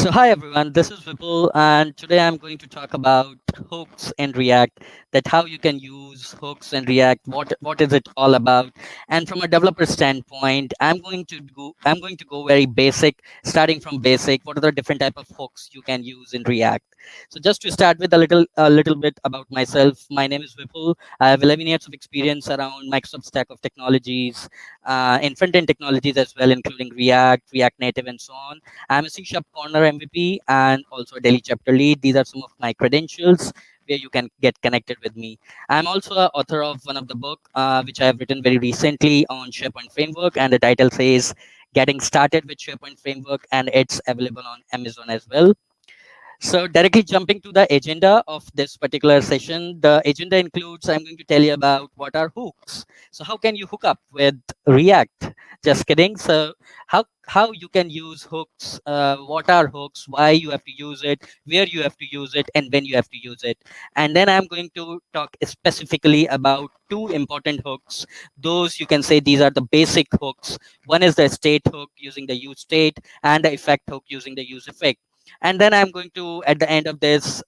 So hi everyone, this is Vipul, and today I'm going to talk about hooks in React, that how you can use hooks in React, what is it all about. And from a developer standpoint, I'm going to go very basic, starting from basic. What are the different type of hooks you can use in React? So just to start with a little bit about myself, my name is Vipul. I have 11 years of experience around Microsoft stack of technologies, in front-end technologies as well, including React, React Native, and so on. I'm a C Sharp Corner MVP and also a Daily Chapter Lead. These are some of my credentials where you can get connected with me. I'm also a author of one of the book which I have written very recently on SharePoint Framework, and the title says "Getting Started with SharePoint Framework," and it's available on Amazon as well. So directly jumping to the agenda of this particular session, the agenda includes I'm going to tell you about what are hooks. So how can you hook up with React? Just kidding. So how you can use hooks, what are hooks, why you have to use it, where you have to use it, and when you have to use it. And then I'm going to talk specifically about two important hooks. Those you can say these are the basic hooks. One is the state hook using the use state, and the effect hook using the use effect. And then I'm going to, at the end of this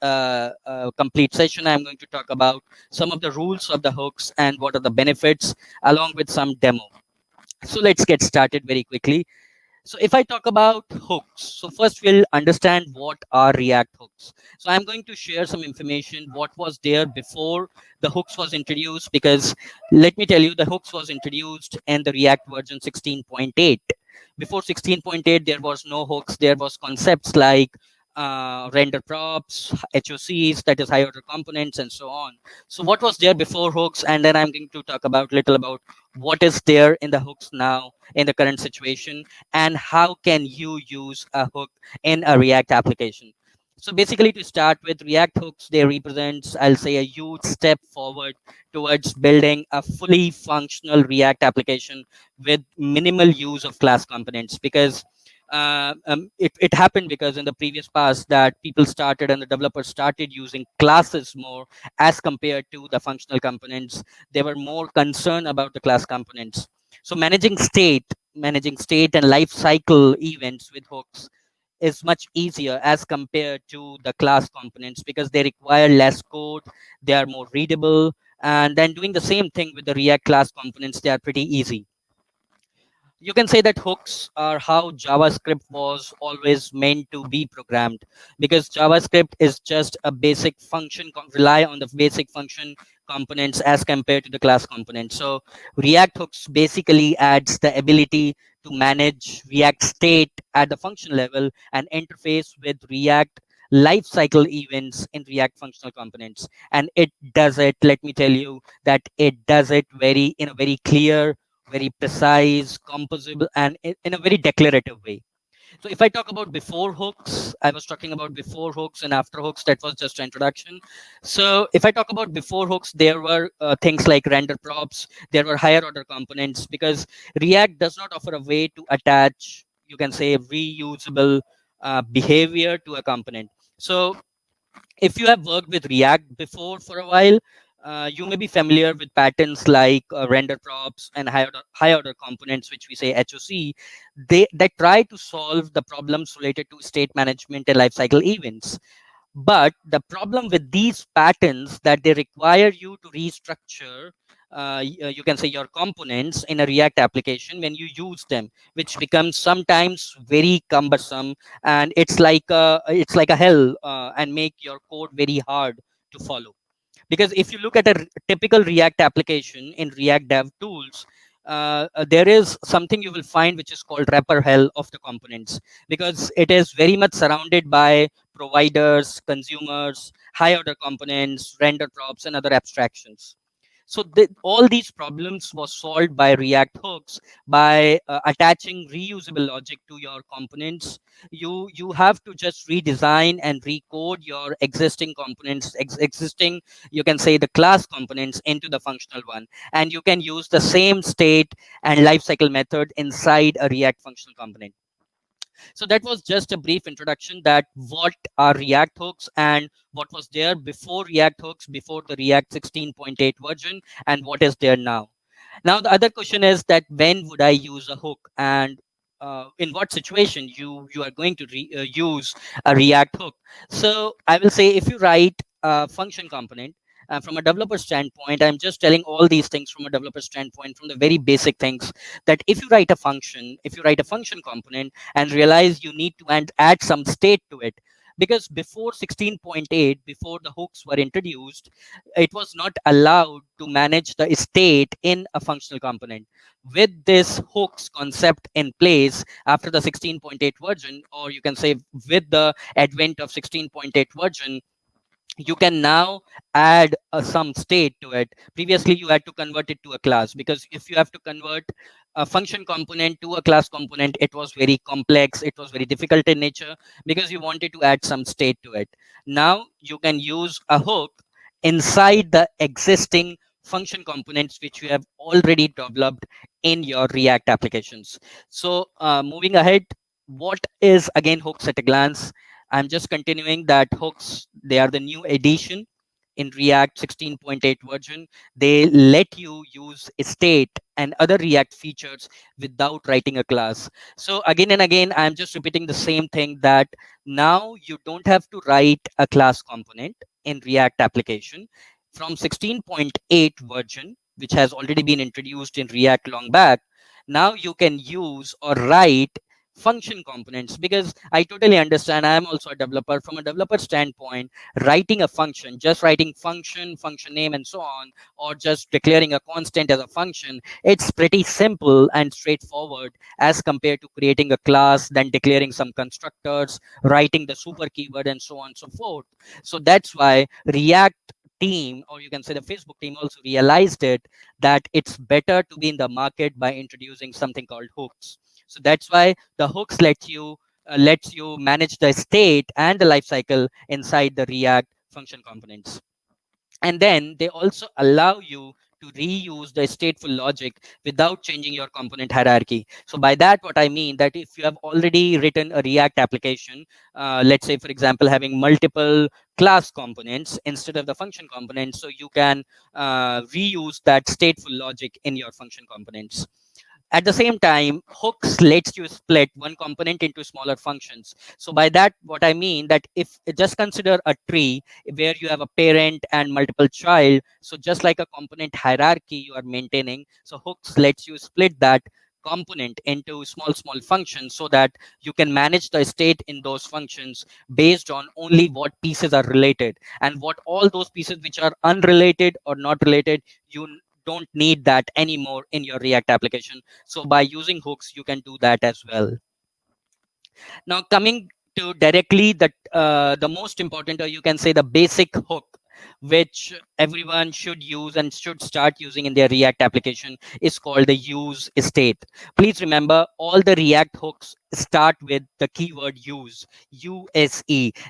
complete session, I'm going to talk about some of the rules of the hooks and what are the benefits, along with some demo. So let's get started very quickly. So if I talk about hooks, so first we'll understand what are React hooks. So I'm going to share some information what was there before the hooks was introduced, because let me tell you, the hooks was introduced in the React version 16.8. Before 16.8, there was no hooks. There was concepts like render props, HOCs, that is high order components, and so on. So what was there before hooks? And then I'm going to talk about little about what is there in the hooks now in the current situation, and how can you use a hook in a React application. So basically, to start with, React hooks, they represents, I'll say, a huge step forward towards building a fully functional React application with minimal use of class components. Because it happened because in the previous past that people started and the developers started using classes more as compared to the functional components. They were more concerned about the class components. So managing state and life cycle events with hooks is much easier as compared to the class components, because they require less code, they are more readable, and then doing the same thing with the React class components, they are pretty easy. You can say that hooks are how JavaScript was always meant to be programmed, because JavaScript is just a basic function, rely on the basic function components as compared to the class components. So React hooks basically adds the ability to manage React state at the function level and interface with React lifecycle events in React functional components. And it does it, let me tell you, that it does it very in a very clear, very precise, composable, and in a very declarative way. So if I talk about before hooks, I was talking about before hooks and after hooks. That was just an introduction. So if I talk about before hooks, there were things like render props. There were higher order components, because React does not offer a way to attach, you can say, reusable behavior to a component. So if you have worked with React before for a while, you may be familiar with patterns like render props and high order components, which we say HOC. They try to solve the problems related to state management and lifecycle events. But the problem with these patterns that they require you to restructure, you can say, your components in a React application when you use them, which becomes sometimes very cumbersome, and it's like a hell, and make your code very hard to follow. Because if you look at a typical React application in React Dev Tools, there is something you will find which is called wrapper hell of the components, because it is very much surrounded by providers, consumers, high order components, render props, and other abstractions. So all these problems was solved by React hooks by attaching reusable logic to your components. You have to just redesign and recode your existing components, existing, you can say, the class components into the functional one, and you can use the same state and lifecycle method inside a React functional component. So that was just a brief introduction, that what are React hooks and what was there before React hooks, before the React 16.8 version, and what is there now. Now the other question is that when would I use a hook, and in what situation you are going to use a React hook. So I will say, if you write a function component, from a developer standpoint, I'm just telling all these things from a developer standpoint, from the very basic things, that if you write a function, if you write a function component and realize you need to add some state to it, because before 16.8, before the hooks were introduced, it was not allowed to manage the state in a functional component. With this hooks concept in place after the 16.8 version, or you can say with the advent of 16.8 version, you can now add some state to it. Previously you had to convert it to a class, because if you have to convert a function component to a class component, it was very complex, it was very difficult in nature, because you wanted to add some state to it. Now you can use a hook inside the existing function components which you have already developed in your React applications. So moving ahead, what is again hooks at a glance? I'm just continuing that hooks, they are the new addition in React 16.8 version. They let you use state and other React features without writing a class. So again and again, I'm just repeating the same thing, that now you don't have to write a class component in React application. From 16.8 version, which has already been introduced in React long back, now you can use or write function components, because I totally understand, I am also a developer. From a developer standpoint, writing a function, just writing function name and so on, or just declaring a constant as a function, it's pretty simple and straightforward as compared to creating a class, then declaring some constructors, writing the super keyword, and so on and so forth. So that's why React team, or you can say the Facebook team, also realized it, that it's better to be in the market by introducing something called hooks. So that's why the hooks lets you manage the state and the lifecycle inside the React function components. And then they also allow you to reuse the stateful logic without changing your component hierarchy. So by that, what I mean, that if you have already written a React application, let's say, for example, having multiple class components instead of the function components, so you can reuse that stateful logic in your function components. At the same time, hooks lets you split one component into smaller functions. So by that, what I mean, that if just consider a tree where you have a parent and multiple child, so just like a component hierarchy you are maintaining, so hooks lets you split that component into small functions, so that you can manage the state in those functions based on only what pieces are related, and what all those pieces which are unrelated or not related, you don't need that anymore in your React application. So by using hooks, you can do that as well. Now coming to directly the most important, or you can say the basic hook, which everyone should use and should start using in their React application, is called the use state. Please remember, all the React hooks start with the keyword use, use.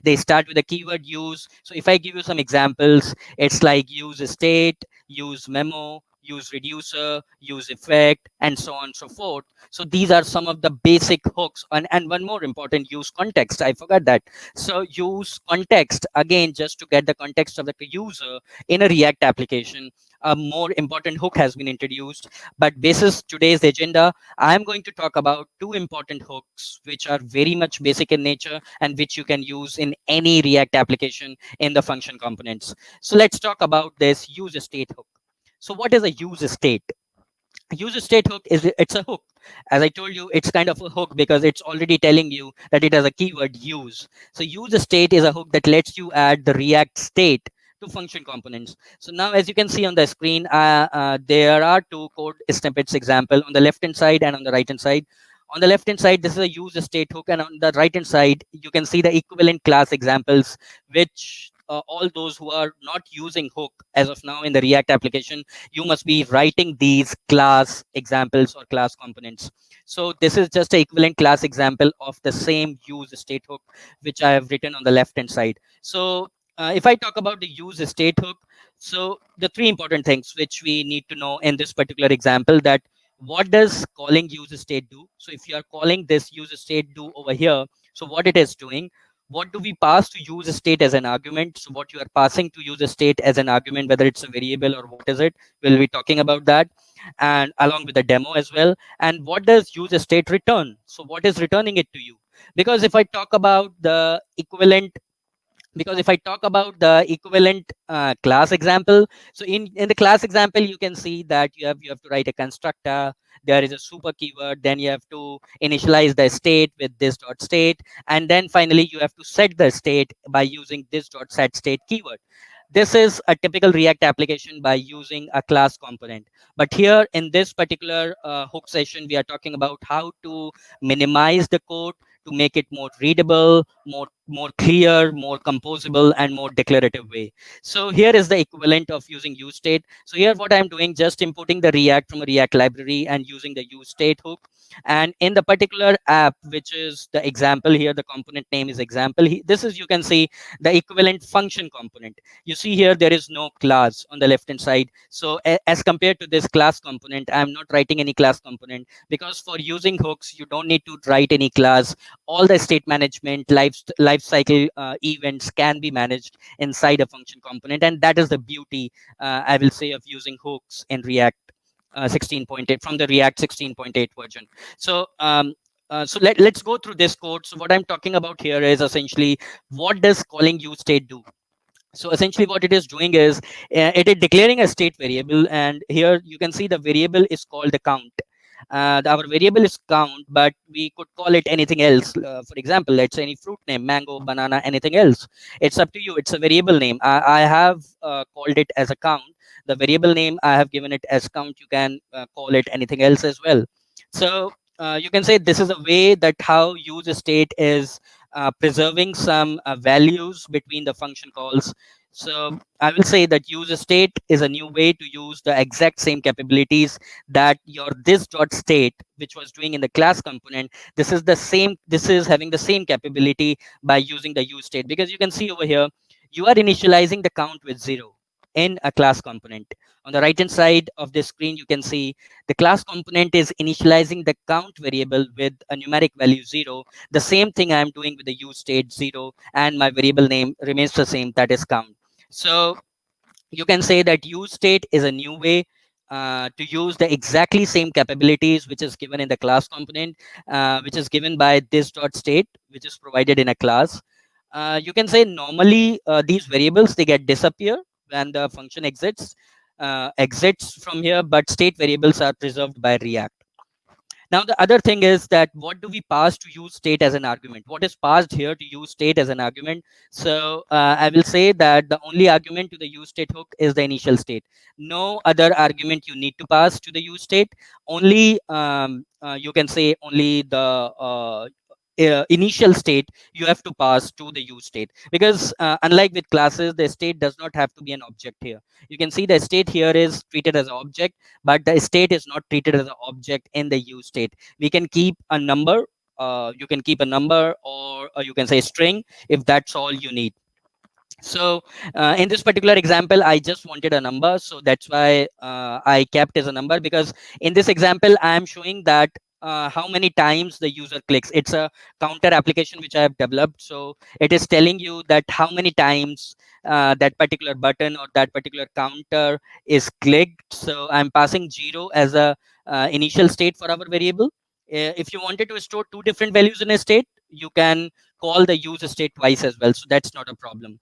They start with the keyword use. So if I give you some examples, it's like use state, use memo, use reducer, use effect, and so on and so forth. So these are some of the basic hooks. And one more important, use context. I forgot that. So use context, again, just to get the context of the user in a React application. A more important hook has been introduced. But basis today's agenda, I'm going to talk about two important hooks, which are very much basic in nature and which you can use in any React application in the function components. So let's talk about this use state hook. So what is a use state? Use state hook is, it's a hook. As I told you, it's kind of a hook because it's already telling you that it has a keyword use. So use state is a hook that lets you add the React state to function components. So now, as you can see on the screen, there are two code snippets example on the left hand side and on the right hand side. On the left hand side, this is a use state hook, and on the right hand side, you can see the equivalent class examples, which all those who are not using hook as of now in the React application, you must be writing these class examples or class components. So this is just an equivalent class example of the same use state hook, which I have written on the left hand side. So if I talk about the use state hook, so the three important things which we need to know in this particular example, that what does calling use state do? So if you are calling this use state do over here, so what it is doing, what do we pass to use state as an argument? So what you are passing to use a state as an argument, whether it's a variable or what is it, we'll be talking about that, and along with the demo as well. And what does use a state return? So what is returning it to you? Because if I talk about the equivalent, because if I talk about the equivalent class example, so in the class example, you can see that you have to write a constructor. There is a super keyword, then you have to initialize the state with this dot state, and then finally you have to set the state by using this dot set state keyword. This is a typical React application by using a class component. But here in this particular hook session, we are talking about how to minimize the code to make it more readable, more clear, more composable, and more declarative way. So here is the equivalent of using useState. So here what I'm doing, just importing the React from a React library and using the useState hook. And in the particular app, which is the example here, the component name is example. This is, you can see, the equivalent function component. You see here there is no class on the left hand side. So as compared to this class component, I'm not writing any class component, because for using hooks you don't need to write any class. All the state management life cycle events can be managed inside a function component, and that is the beauty, I will say, of using hooks in React 16.8, from the React 16.8 version. So let's go through this code. So what I'm talking about here is essentially, what does calling useState do? So essentially what it is doing is, it is declaring a state variable, and here you can see the variable is called the count. Our variable is count, but we could call it anything else. For example, let's say any fruit name, mango, banana, anything else. It's up to you. It's a variable name. I have called it as a count. The variable name I have given it as count. You can call it anything else as well. So you can say this is a way that how use state is preserving some values between the function calls. So I will say that use state is a new way to use the exact same capabilities that your this dot state, which was doing in the class component. This is the same. This is having the same capability by using the use state, because you can see over here, you are initializing the count with 0 in a class component. On the right hand side of the screen, you can see the class component is initializing the count variable with a numeric value 0. The same thing I am doing with the use state 0, and my variable name remains the same, that is count. So you can say that use state is a new way to use the exactly same capabilities which is given in the class component, which is given by this dot state, which is provided in a class. You can say normally these variables, they get disappear when the function exits from here, but state variables are preserved by React. Now, the other thing is that what do we pass to use state as an argument? What is passed here to use state as an argument? So I will say that the only argument to the use state hook is the initial state. No other argument you need to pass to the use state. Only you can say only the initial state you have to pass to the use state, because unlike with classes, the state does not have to be an object here. You can see the state here is treated as an object, but the state is not treated as an object in the use state. We can keep a number. You can keep a number, or you can say string, if that's all you need. So in this particular example, I just wanted a number, so that's why I kept as a number, because in this example I am showing that how many times the user clicks. It's a counter application which I have developed, so it is telling you that how many times that particular button or that particular counter is clicked. So I'm passing 0 as a initial state for our variable. If you wanted to store two different values in a state, you can call the use state twice as well, so that's not a problem.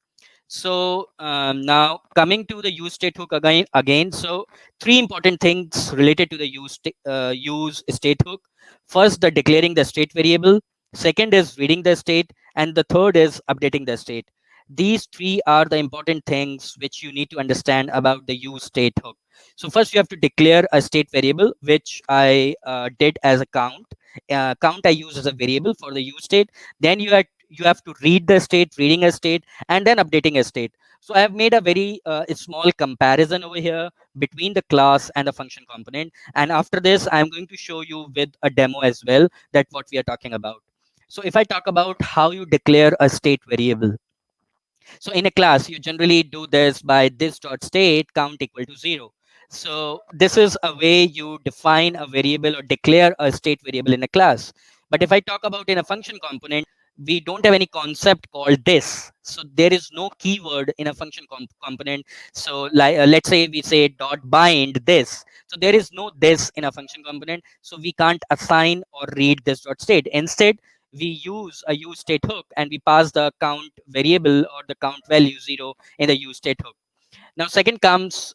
So now coming to the use state hook again. So three important things related to the use state hook. First, the declaring the state variable. Second is reading the state, and the third is updating the state. These three are the important things which you need to understand about the use state hook. So first, you have to declare a state variable, which I did as a count. Count I use as a variable for the use state. Then you have to read the state, reading a state, and then updating a state. So I have made a very small comparison over here between the class and the function component. And after this, I'm going to show you with a demo as well that what we are talking about. So if I talk about how you declare a state variable. So in a class, you generally do this by this dot state count equal to 0. So this is a way you define a variable or declare a state variable in a class. But if I talk about in a function component, we don't have any concept called this. So there is no keyword in a function component. So like let's say we say dot bind this. So there is no this in a function component. So we can't assign or read this dot state. Instead, we use a use state hook and we pass the count variable or the count value 0 in the use state hook. Now the second comes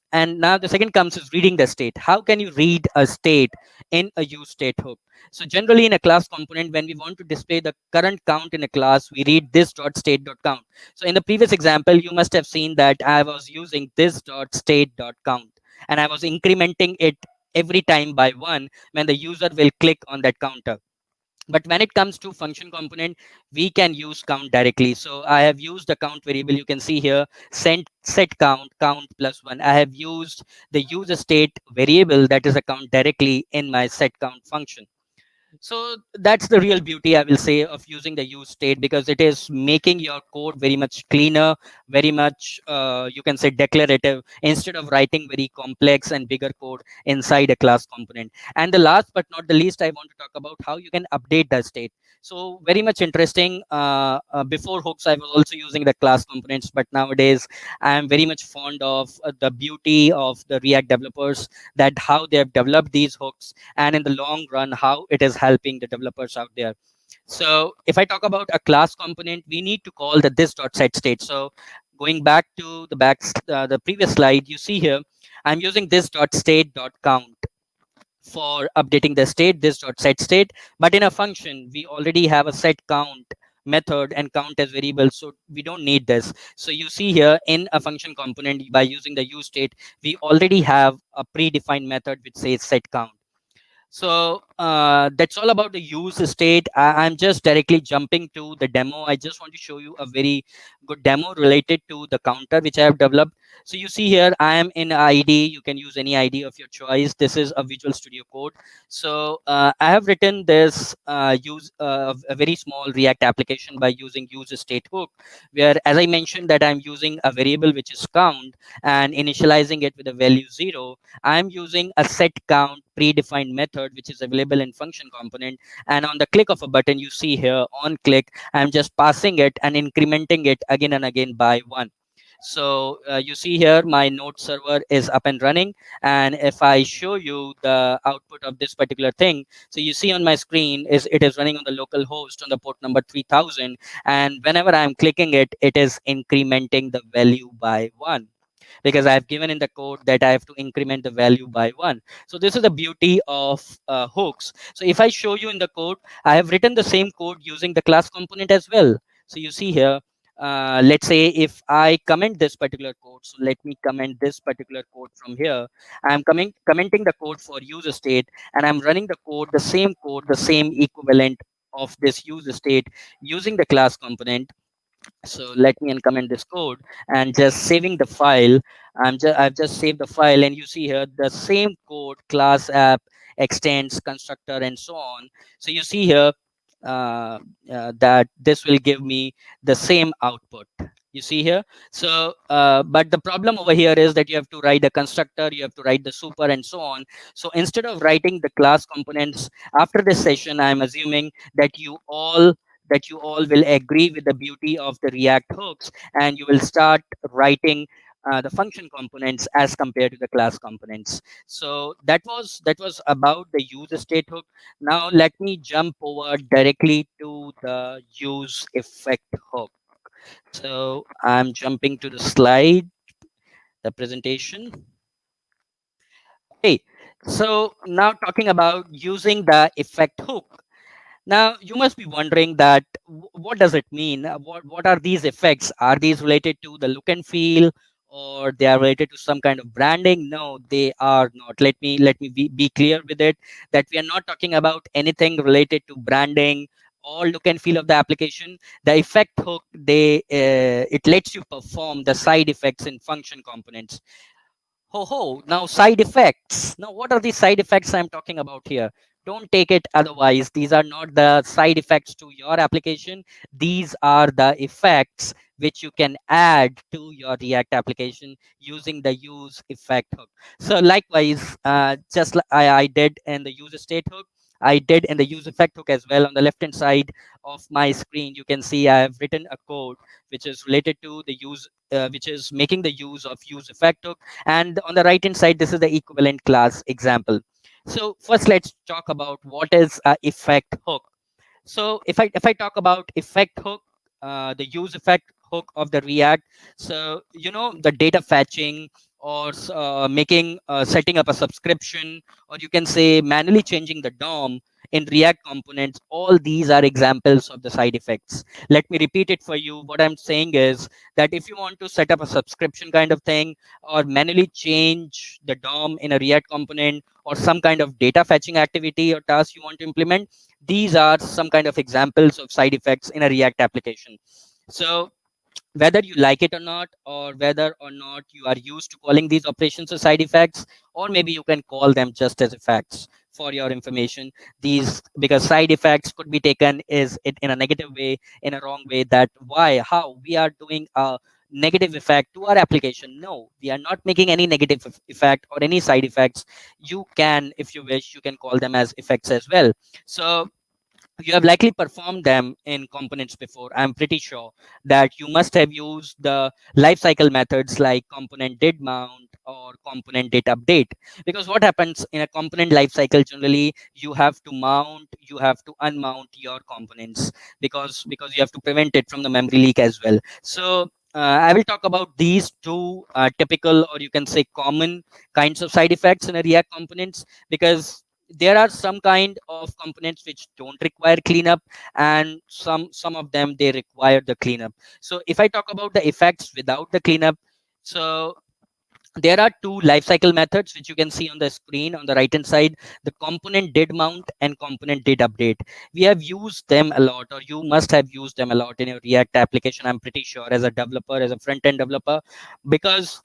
is reading the state. How can you read a state in a use state hook? So generally in a class component, when we want to display the current count in a class, we read this dot state dot count. So in the previous example, you must have seen that I was using this dot state dot count, and I was incrementing it every time by one when the user will click on that counter. But when it comes to function component, we can use count directly. So I have used the count variable. You can see here, set count, count plus one. I have used the user state variable, that is a count, directly in my set count function. So that's the real beauty, I will say, of using the use state, because it is making your code very much cleaner, very much, you can say, declarative, instead of writing very complex and bigger code inside a class component. And the last but not the least, I want to talk about how you can update the state. So very much interesting. Before hooks, I was also using the class components, but nowadays I am very much fond of the beauty of the React developers, that how they have developed these hooks, and in the long run how it is helping the developers out there. So if I talk about a class component, we need to call the this dot set state. So going back to the previous slide, you see here I'm using this dot state dot count for updating the state, this dot set state. But in a function, we already have a set count method and count as variable, so we don't need this. So you see here in a function component, by using the use state, we already have a predefined method which says set count. So that's all about the use state. I'm just directly jumping to the demo. I just want to show you a very good demo related to the counter which I have developed. So you see here, I am in ID. You can use any ID of your choice. This is a Visual Studio Code. So I have written this use a very small React application by using use state hook, where, as I mentioned, that I'm using a variable which is count and initializing it with a value 0. I'm using a set count predefined method which is available in function component, and on the click of a button, you see here, on click, I'm just passing it and incrementing it again and again by one. So you see here my node server is up and running, and if I show you the output of this particular thing, so you see on my screen is it is running on the local host on the port number 3000, and whenever I'm clicking it, it is incrementing the value by one, because I've given in the code that I have to increment the value by one. So this is the beauty of hooks. So if I show you in the code, I have written the same code using the class component as well. So you see here, let's say if I comment this particular code, so let me comment this particular code from here. I'm commenting the code for user state, and I'm running the code, the same equivalent of this user state using the class component. So let me uncomment this code and just saving the file. I've just saved the file, and you see here the same code, class app extends constructor and so on. So you see here that this will give me the same output. You see here. So but the problem over here is that you have to write the constructor, you have to write the super and so on. So instead of writing the class components, after this session, I'm assuming that you all will agree with the beauty of the React hooks, and you will start writing the function components as compared to the class components. So that was about the use state hook. Now let me jump over directly to the use effect hook. So I'm jumping to the slide, the presentation. Okay, so now talking about using the effect hook. Now, you must be wondering that what does it mean? What are these effects? Are these related to the look and feel, or they are related to some kind of branding? No, they are not. Let me be clear with it, that we are not talking about anything related to branding or look and feel of the application. The effect hook, it lets you perform the side effects in function components. Ho ho, now side effects. Now, what are the side effects I'm talking about here? Don't take it otherwise. These are not the side effects to your application. These are the effects which you can add to your React application using the use effect hook. So likewise, just like I did in the use state hook, I did in the use effect hook as well. On the left hand side of my screen, you can see I have written a code which is related to the use, which is making the use of use effect hook. And on the right hand side, this is the equivalent class example. So first, let's talk about what is a effect hook. So if I talk about effect hook, the use effect hook of the React, so the data fetching, or making setting up a subscription, or you can say manually changing the DOM in React components, all these are examples of the side effects. Let me repeat it for you. What I'm saying is that if you want to set up a subscription kind of thing, or manually change the DOM in a React component, or some kind of data fetching activity or task you want to implement, these are some kind of examples of side effects in a React application. So whether you like it or not, or whether or not you are used to calling these operations as side effects, or maybe you can call them just as effects for your information. These, because side effects could be taken is it in a negative way, in a wrong way, that why, how we are doing a negative effect to our application. No, we are not making any negative effect or any side effects. You can, if you wish, you can call them as effects as well. So you have likely performed them in components before. I'm pretty sure that you must have used the lifecycle methods like component did mount or component did update. Because what happens in a component lifecycle, generally you have to mount, you have to unmount your components, because you have to prevent it from the memory leak as well. So I will talk about these two typical, or you can say common kinds of side effects in a React components, because there are some kind of components which don't require cleanup, and some of them they require the cleanup. So if I talk about the effects without the cleanup, so there are two lifecycle methods which you can see on the screen on the right hand side: the component did mount and component did update. We have used them a lot, or you must have used them a lot in your React application, I'm pretty sure, as a developer, as a front end developer, because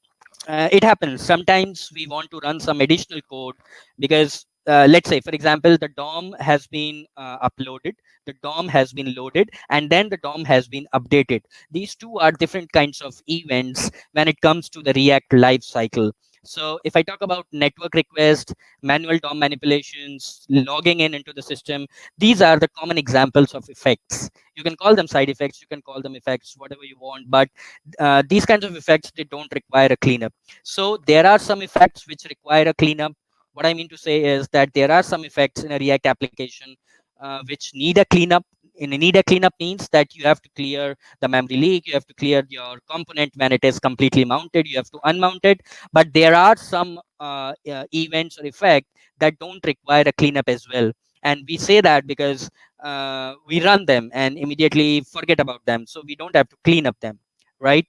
it happens sometimes we want to run some additional code, because let's say, for example, the DOM has been uploaded, the DOM has been loaded, and then the DOM has been updated. These two are different kinds of events when it comes to the React life cycle. So if I talk about network request, manual DOM manipulations, logging in into the system, these are the common examples of effects. You can call them side effects, you can call them effects, whatever you want, but these kinds of effects, they don't require a cleanup. So there are some effects which require a cleanup. What I mean to say is that there are some effects in a React application which need a cleanup. In a need a cleanup means that you have to clear the memory leak, you have to clear your component when it is completely mounted, you have to unmount it. But there are some events or effects that don't require a cleanup as well. And we say that because we run them and immediately forget about them, so we don't have to clean up them, right?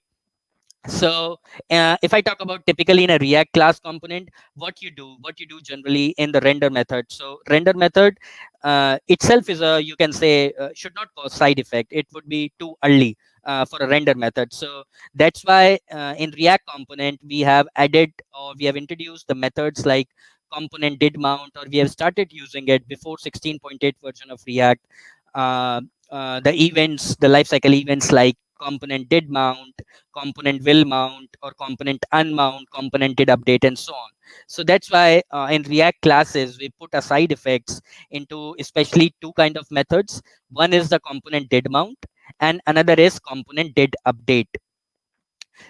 So if I talk about typically in a React class component, what you do generally in the render method. So render method itself is a, you can say, should not cause side effect. It would be too early for a render method. So that's why in React component we have added, or we have introduced the methods like component did mount, or we have started using it before 16.8 version of React. uh, the events, the lifecycle events like component did mount, component will mount, or component unmount, component did update, and so on. So that's why in React classes we put aside effects into especially two kind of methods. One is the component did mount, and another is component did update.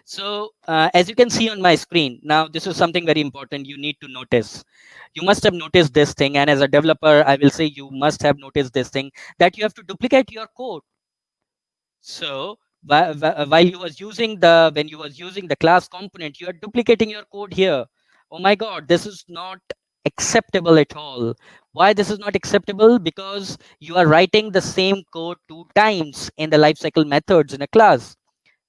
So as you can see on my screen now, this is something very important you need to notice. You must have noticed this thing, and as a developer I will say you must have noticed this thing, that you have to duplicate your code. So while you was using the when you was using the class component, you are duplicating your code here. Oh my god, this is not acceptable at all. Why this is not acceptable? Because you are writing the same code two times in the lifecycle methods in a class.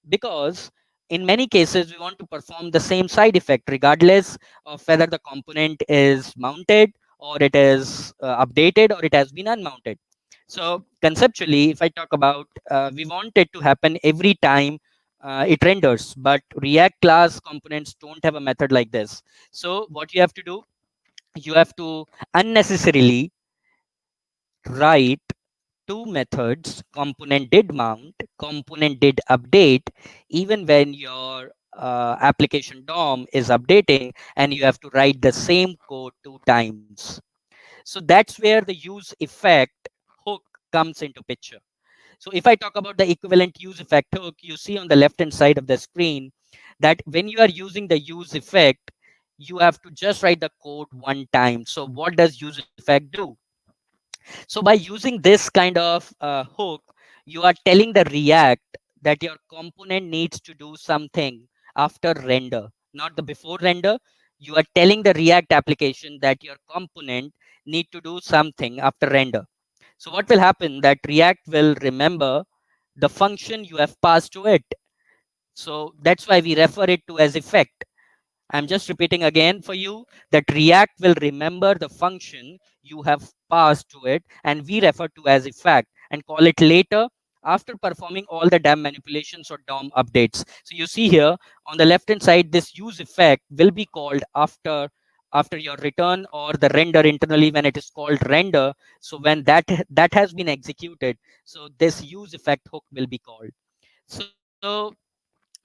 Because in many cases we want to perform the same side effect regardless of whether the component is mounted, or it is updated, or it has been unmounted. So conceptually, if I talk about, we want it to happen every time it renders, but React class components don't have a method like this. So what you have to do, you have to unnecessarily write two methods: component did mount, component did update, even when your application DOM is updating, and you have to write the same code two times. So that's where the use effect hook comes into picture. So if I talk about the equivalent use effect hook, you see on the left hand side of the screen that when you are using the use effect, you have to just write the code one time. So what does use effect do? So by using this kind of hook, you are telling the React that your component needs to do something after render, not the before render. You are telling the React application that your component need to do something after render. So what will happen that React will remember the function you have passed to it. So that's why we refer it to as effect. I'm just repeating again for you that React will remember the function you have passed to it, and we refer to as effect and call it later after performing all the DAM manipulations or DOM updates. So you see here on the left hand side, this use effect will be called after your return or the render internally when it is called render. So when that has been executed, so this use effect hook will be called. So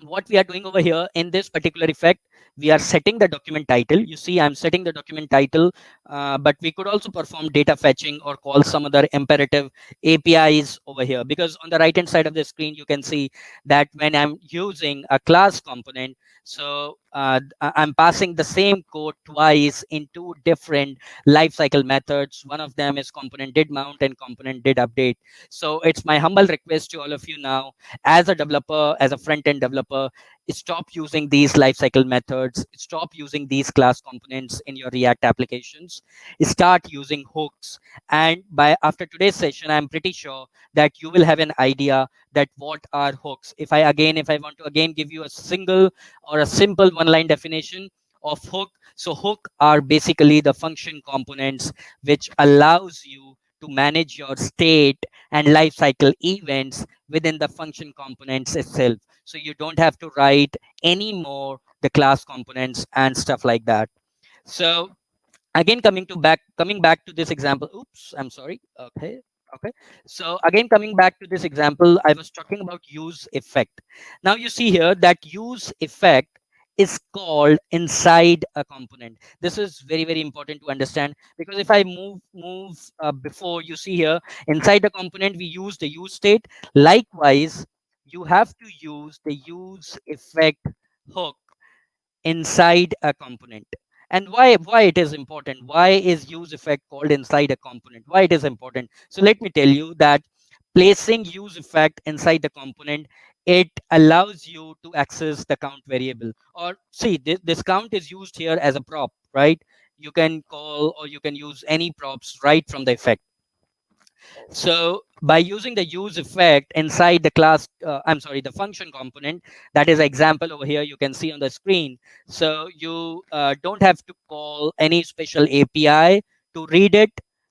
what we are doing over here in this particular effect, we are setting the document title. You see I'm setting the document title, but we could also perform data fetching or call some other imperative APIs over here, because on the right hand side of the screen you can see that when I'm using a class component, so I'm passing the same code twice in two different lifecycle methods. One of them is component did mount and component did update. So it's my humble request to all of you now, as a developer, as a front end developer, stop using these lifecycle methods, stop using these class components in your React applications, start using hooks. And by after today's session, I'm pretty sure that you will have an idea that what are hooks. If I want to again give you a single or a simple one line definition of hook, so hook are basically the function components which allows you to manage your state and lifecycle events within the function components itself. So you don't have to write any more the class components and stuff like that. So again, coming back to this example. Oops, I'm sorry. Okay. So again, coming back to this example, I was talking about use effect. Now you see here that use effect is called inside a component. This is very, very important to understand, because if I move before, you see here inside the component we use the use state. Likewise, you have to use the use effect hook inside a component. And why it is important, why is use effect called inside a component, why it is important? So let me tell you that placing use effect inside the component, it allows you to access the count variable. Or see, this count is used here as a prop, right? You can call or you can use any props right from the effect. So by using the use effect inside the class, the function component, that is example over here, you can see on the screen. So you don't have to call any special API to read it.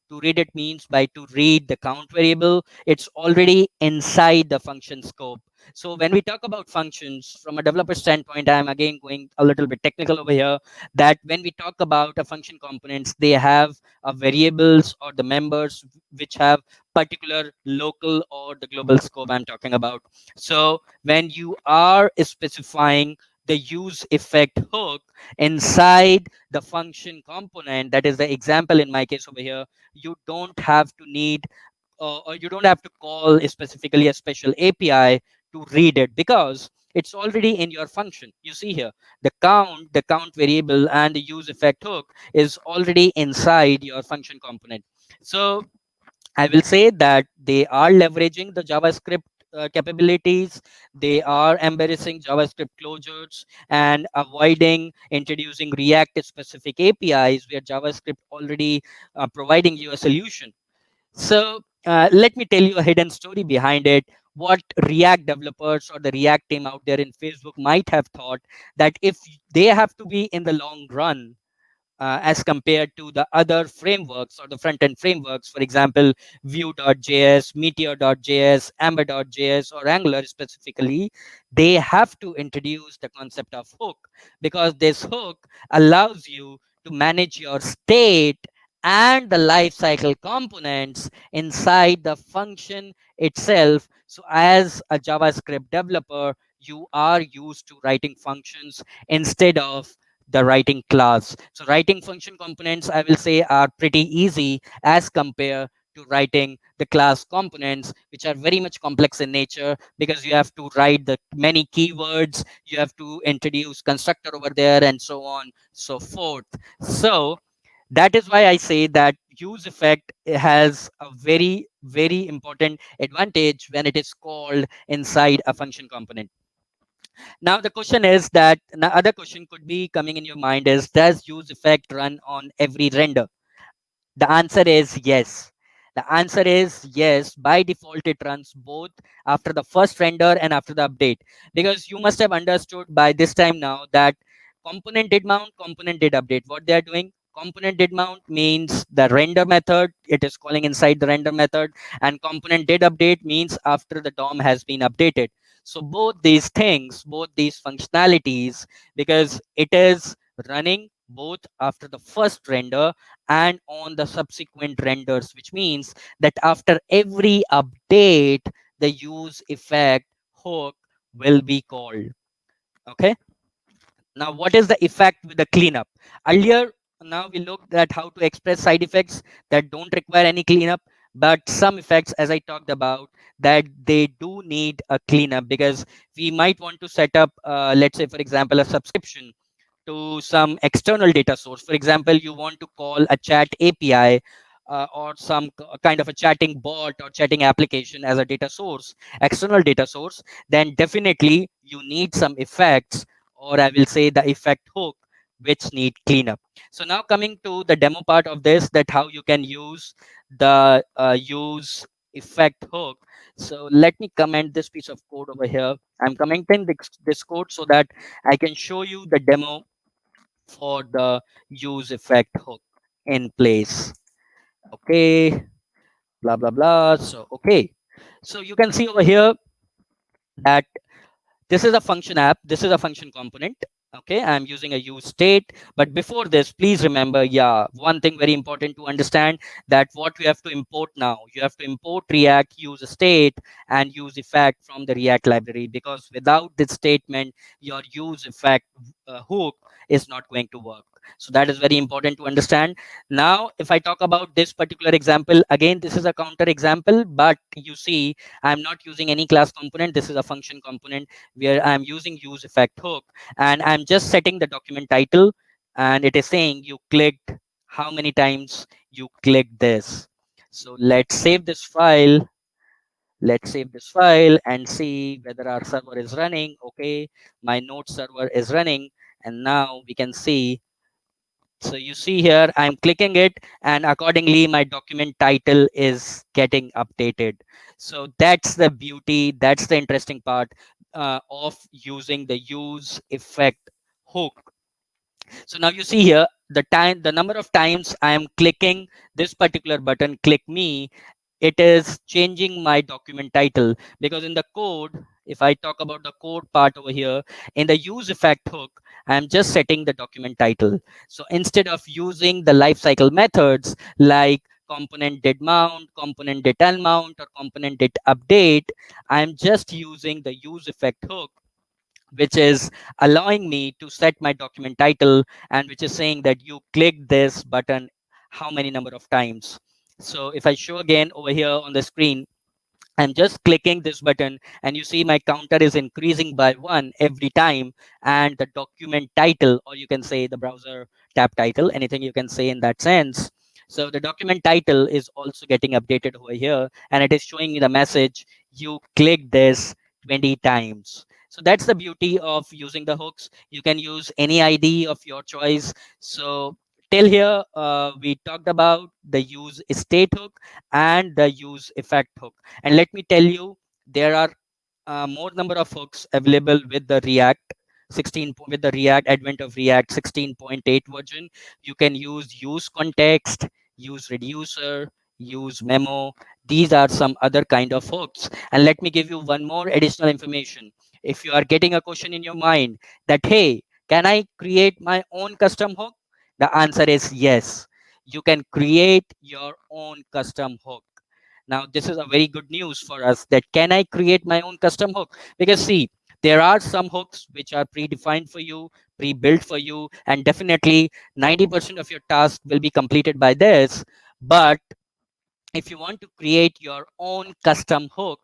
To read it means by to read the count variable, it's already inside the function scope. So when we talk about functions from a developer standpoint, I'm again going a little bit technical over here, that when we talk about a function components, they have variables or the members which have particular local or the global scope I'm talking about. So when you are specifying the use effect hook inside the function component, that is the example in my case over here, you don't have to need or you don't have to call specifically a special API to read it, because it's already in your function. You see here the count variable and the use effect hook is already inside your function component. So I will say that they are leveraging the JavaScript capabilities. They are embarrassing JavaScript closures and avoiding introducing React specific APIs where JavaScript already providing you a solution. So let me tell you a hidden story behind it. What React developers or the React team out there in Facebook might have thought, that if they have to be in the long run as compared to the other frameworks or the front-end frameworks, for example, Vue.js, Meteor.js, Amber.js, or Angular specifically, they have to introduce the concept of hook, because this hook allows you to manage your state and the lifecycle components inside the function itself. So as a JavaScript developer, you are used to writing functions instead of the writing class. So writing function components, I will say, are pretty easy as compared to writing the class components, which are very much complex in nature, because you have to write the many keywords, you have to introduce constructor over there, and so on, so forth. So that is why I say that use effect has a very, very important advantage when it is called inside a function component. Now the question is that the other question could be coming in your mind is, does use effect run on every render? The answer is yes. The answer is yes. By default, it runs both after the first render and after the update. Because you must have understood by this time now that component did mount, component did update. What they are doing? Component did mount means the render method, it is calling inside the render method, and component did update means after the DOM has been updated. So both these things, both these functionalities, because it is running both after the first render and on the subsequent renders, which means that after every update, the use effect hook will be called. Okay. Now, what is the effect with the cleanup? Earlier, now we looked at how to express side effects that don't require any cleanup, but some effects, as I talked about, that they do need a cleanup, because we might want to set up, let's say, for example, a subscription to some external data source. For example, you want to call a chat API, or some kind of a chatting bot or chatting application as a data source, external data source, then definitely you need some effects, or I will say the effect hook, which need cleanup. So now coming to the demo part of this, that how you can use the use effect hook. So let me comment this piece of code over here. I'm commenting this code so that I can show you the demo for the use effect hook in place. Okay, blah blah blah. So okay, so you can see over here that this is a function app, this is a function component. Okay, I'm using a use state, but before this, please remember, yeah, one thing very important to understand, that what we have to import now, you have to import React use state and use effect from the React library, because without this statement, your use effect hook is not going to work. So that is very important to understand. Now if I talk about this particular example, again, this is a counter example, but you see, I'm not using any class component, this is a function component where I'm using use effect hook, and I'm just setting the document title, and it is saying you clicked how many times you clicked this. So let's save this file. Let's save this file and see whether our server is running. Okay, my node server is running, and now we can see. So you see here, I'm clicking it, and accordingly, my document title is getting updated. So that's the beauty, that's the interesting part of using the use effect hook. So now you see here, the number of times I am clicking this particular button, click me, it is changing my document title, because in the code, if I talk about the code part over here, in the use effect hook, I'm just setting the document title. So instead of using the lifecycle methods like component did mount, component did unmount, or component did update, I'm just using the use effect hook, which is allowing me to set my document title, and which is saying that you click this button how many number of times. So if I show again over here on the screen, I'm just clicking this button, and you see my counter is increasing by 1 every time, and the document title, or you can say the browser tab title, anything you can say in that sense. So the document title is also getting updated over here, and it is showing me the message, you click this 20 times. So that's the beauty of using the hooks. You can use any ID of your choice. So till here, we talked about the use state hook and the use effect hook. And let me tell you, there are more number of hooks available with the React 16, with the React advent of React 16.8 version. You can use context, use reducer, use memo. These are some other kind of hooks. And let me give you one more additional information. If you are getting a question in your mind that, hey, can I create my own custom hook? The answer is yes. You can create your own custom hook. Now, this is a very good news for us, that can I create my own custom hook? Because see, there are some hooks which are predefined for you, pre-built for you, and definitely 90% of your task will be completed by this. But if you want to create your own custom hook,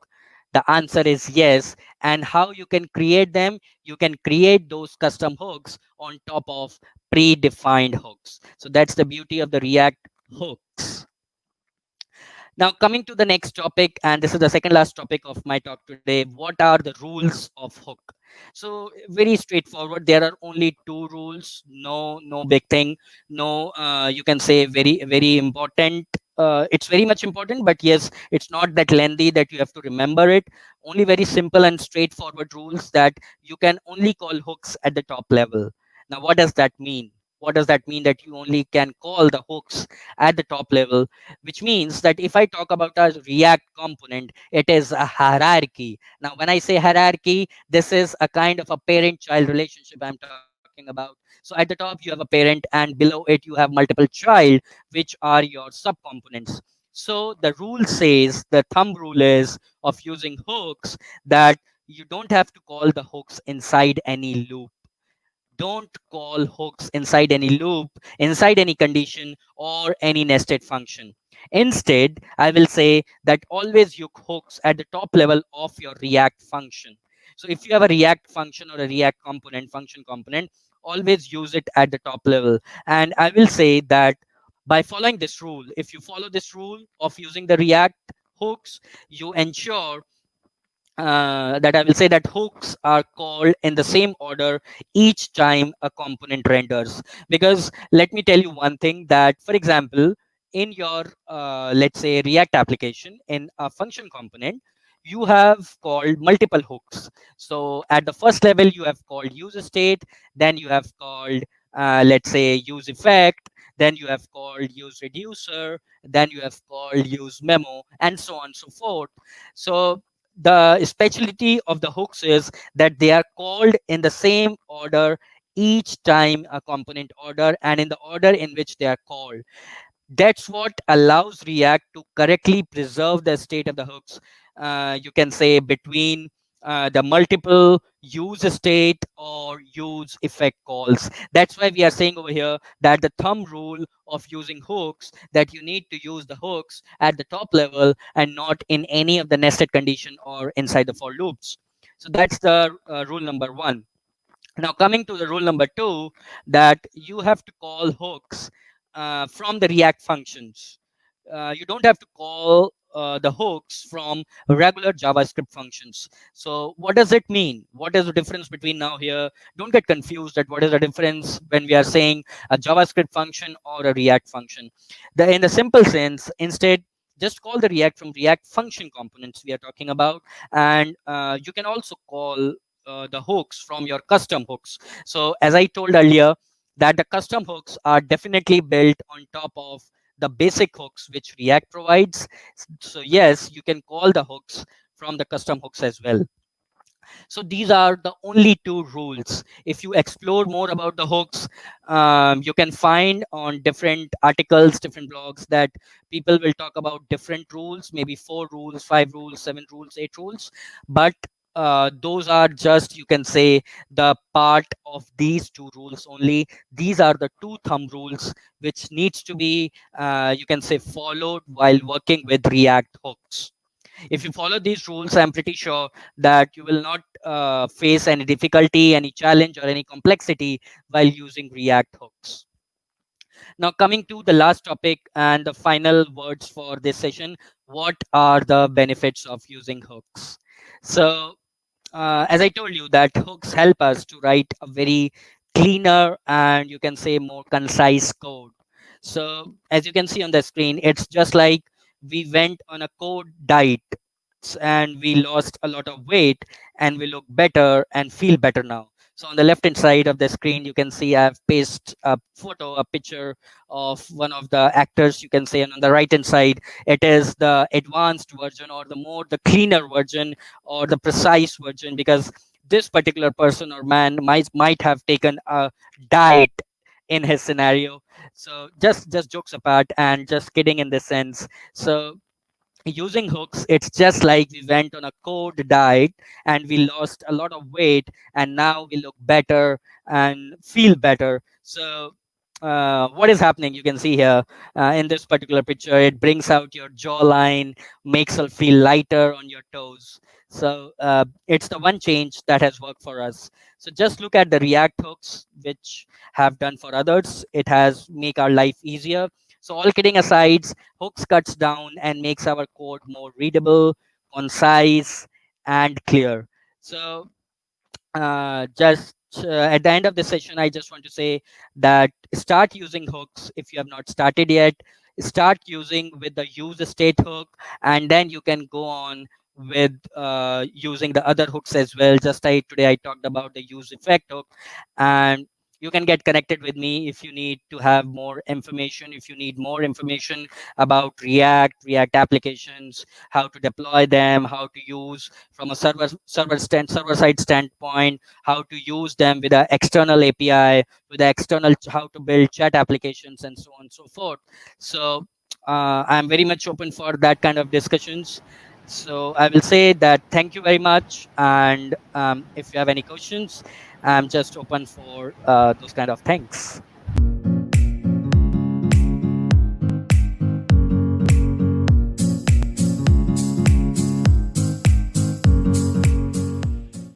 the answer is yes. And how you can create them? You can create those custom hooks on top of predefined hooks. So that's the beauty of the React hooks. Now, coming to the next topic, and this is the second last topic of my talk today. What are the rules of hook? So, very straightforward. There are only two rules. No big thing. No, you can say very important. It's very much important, but yes, it's not that lengthy that you have to remember it. Only very simple and straightforward rules that you can only call hooks at the top level. Now, what does that mean? What does that mean that you only can call the hooks at the top level? Which means that if I talk about a React component, it is a hierarchy. Now, when I say hierarchy, this is a kind of a parent-child relationship I'm talking about. So at the top, you have a parent, and below it, you have multiple child, which are your subcomponents. So the rule says, the thumb rule is of using hooks, that you don't have to call the hooks inside any loop. Don't call hooks inside any loop, inside any condition, or any nested function. Instead, I will say that always use hooks at the top level of your React function. So if you have a React function or a React component, function component, always use it at the top level. And I will say that by following this rule, if you follow this rule of using the React hooks, you ensure that I will say that hooks are called in the same order each time a component renders. Because let me tell you one thing, that, for example, in your, let's say, React application, in a function component, you have called multiple hooks. So at the first level, you have called useState, then you have called, let's say, useEffect, then you have called useReducer, then you have called useMemo, and so on and so forth. So the specialty of the hooks is that they are called in the same order each time a component order, and in the order in which they are called. That's what allows React to correctly preserve the state of the hooks. You can say between the multiple use state or use effect calls. That's why we are saying over here that the thumb rule of using hooks, that you need to use the hooks at the top level and not in any of the nested condition or inside the for loops. So that's the rule number one. Now, coming to the rule number two, that you have to call hooks from the React functions. You don't have to call the hooks from regular JavaScript functions. So what does it mean? What is the difference between now here? Don't get confused at what is the difference when we are saying a JavaScript function or a React function. In the simple sense, instead, just call the React from React function components we are talking about. And you can also call the hooks from your custom hooks. So as I told earlier, that the custom hooks are definitely built on top of the basic hooks which React provides. So yes, you can call the hooks from the custom hooks as well. So these are the only two rules. If you explore more about the hooks, you can find on different articles, different blogs, that people will talk about different rules, maybe 4 rules, 5 rules, 7 rules, 8 rules. But those are just, you can say, the part of these two rules only. These are the two thumb rules which needs to be, you can say, followed while working with React hooks. If you follow these rules, I'm pretty sure that you will not face any difficulty, any challenge, or any complexity while using React hooks. Now, coming to the last topic and the final words for this session, what are the benefits of using hooks? So, as I told you, that hooks help us to write a very cleaner and, you can say, more concise code. So as you can see on the screen, it's just like we went on a code diet and we lost a lot of weight and we look better and feel better now. So on the left hand side of the screen, you can see I've pasted a photo, a picture of one of the actors, you can say, and on the right hand side, it is the advanced version, or the cleaner version, or the precise version, because this particular person or man might have taken a diet in his scenario. So just jokes apart and just kidding in this sense. So using hooks, it's just like we went on a code diet and we lost a lot of weight, and now we look better and feel better. So what is happening, you can see here in this particular picture, it brings out your jawline, makes you feel lighter on your toes. So it's the one change that has worked for us. So just look at the React hooks which have done for others. It has make our life easier. So all kidding aside, hooks cuts down and makes our code more readable, concise, and clear. So just at the end of the session, I just want to say that start using hooks if you have not started yet. Start using with the use state hook, and then you can go on with using the other hooks as well. Just today I talked about the use effect hook, and you can get connected with me if you need to have more information. If you need more information about React applications, how to deploy them, how to use from a server side standpoint, how to use them with an external API, with the external how to build chat applications, and so on and so forth. So I'm very much open for that kind of discussions. So I will say that thank you very much, and if you have any questions, I'm just open for those kind of things.